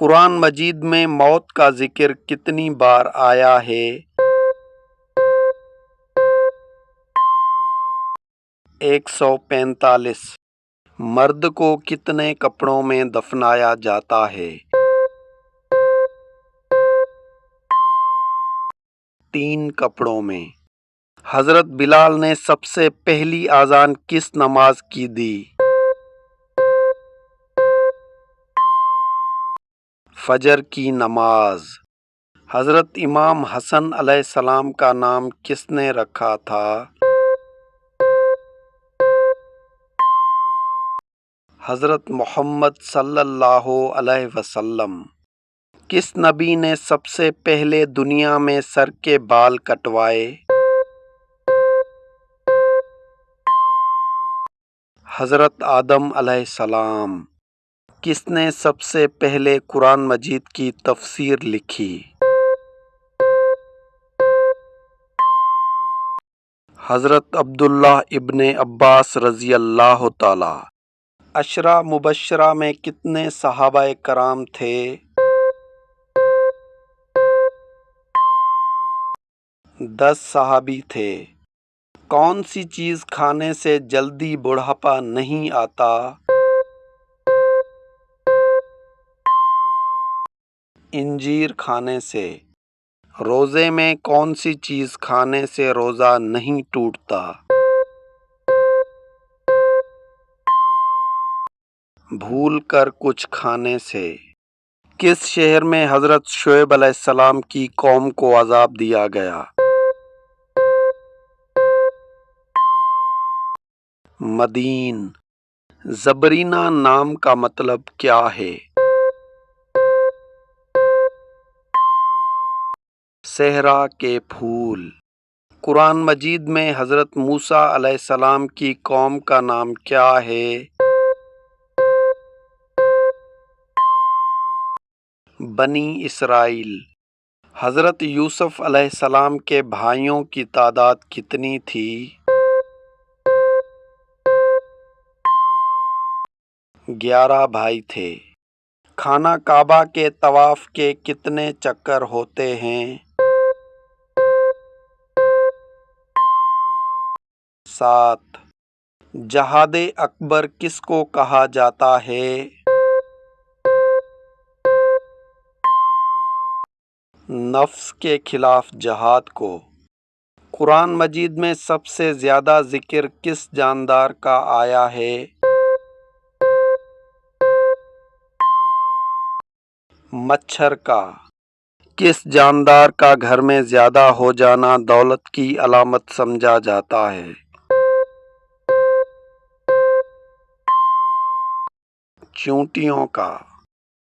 قرآن مجید میں موت کا ذکر کتنی بار آیا ہے؟ 145۔ مرد کو کتنے کپڑوں میں دفنایا جاتا ہے؟ 3 کپڑوں میں۔ حضرت بلال نے سب سے پہلی اذان کس نماز کی دی؟ فجر کی نماز۔ حضرت امام حسن علیہ السلام کا نام کس نے رکھا تھا؟ حضرت محمد صلی اللہ علیہ وسلم۔ کس نبی نے سب سے پہلے دنیا میں سر کے بال کٹوائے؟ حضرت آدم علیہ السلام۔ کس نے سب سے پہلے قرآن مجید کی تفسیر لکھی؟ حضرت عبداللہ ابن عباس رضی اللہ تعالی۔ عشرہ مبشرہ میں کتنے صحابہ کرام تھے؟ 10 صحابی تھے۔ کون سی چیز کھانے سے جلدی بڑھاپا نہیں آتا؟ انجیر کھانے سے۔ روزے میں کون سی چیز کھانے سے روزہ نہیں ٹوٹتا؟ بھول کر کچھ کھانے سے۔ کس شہر میں حضرت شعیب علیہ السلام کی قوم کو عذاب دیا گیا؟ مدین۔ زبرینہ نام کا مطلب کیا ہے؟ صحرا کے پھول۔ قرآن مجید میں حضرت موسیٰ علیہ السلام کی قوم کا نام کیا ہے؟ بنی اسرائیل۔ حضرت یوسف علیہ السلام کے بھائیوں کی تعداد کتنی تھی؟ 11 بھائی تھے۔ خانہ کعبہ کے طواف کے کتنے چکر ہوتے ہیں؟ 7۔ جہاد اکبر کس کو کہا جاتا ہے؟ نفس کے خلاف جہاد کو۔ قرآن مجید میں سب سے زیادہ ذکر کس جاندار کا آیا ہے؟ مچھر کا۔ کس جاندار کا گھر میں زیادہ ہو جانا دولت کی علامت سمجھا جاتا ہے؟ چیونٹیوں کا۔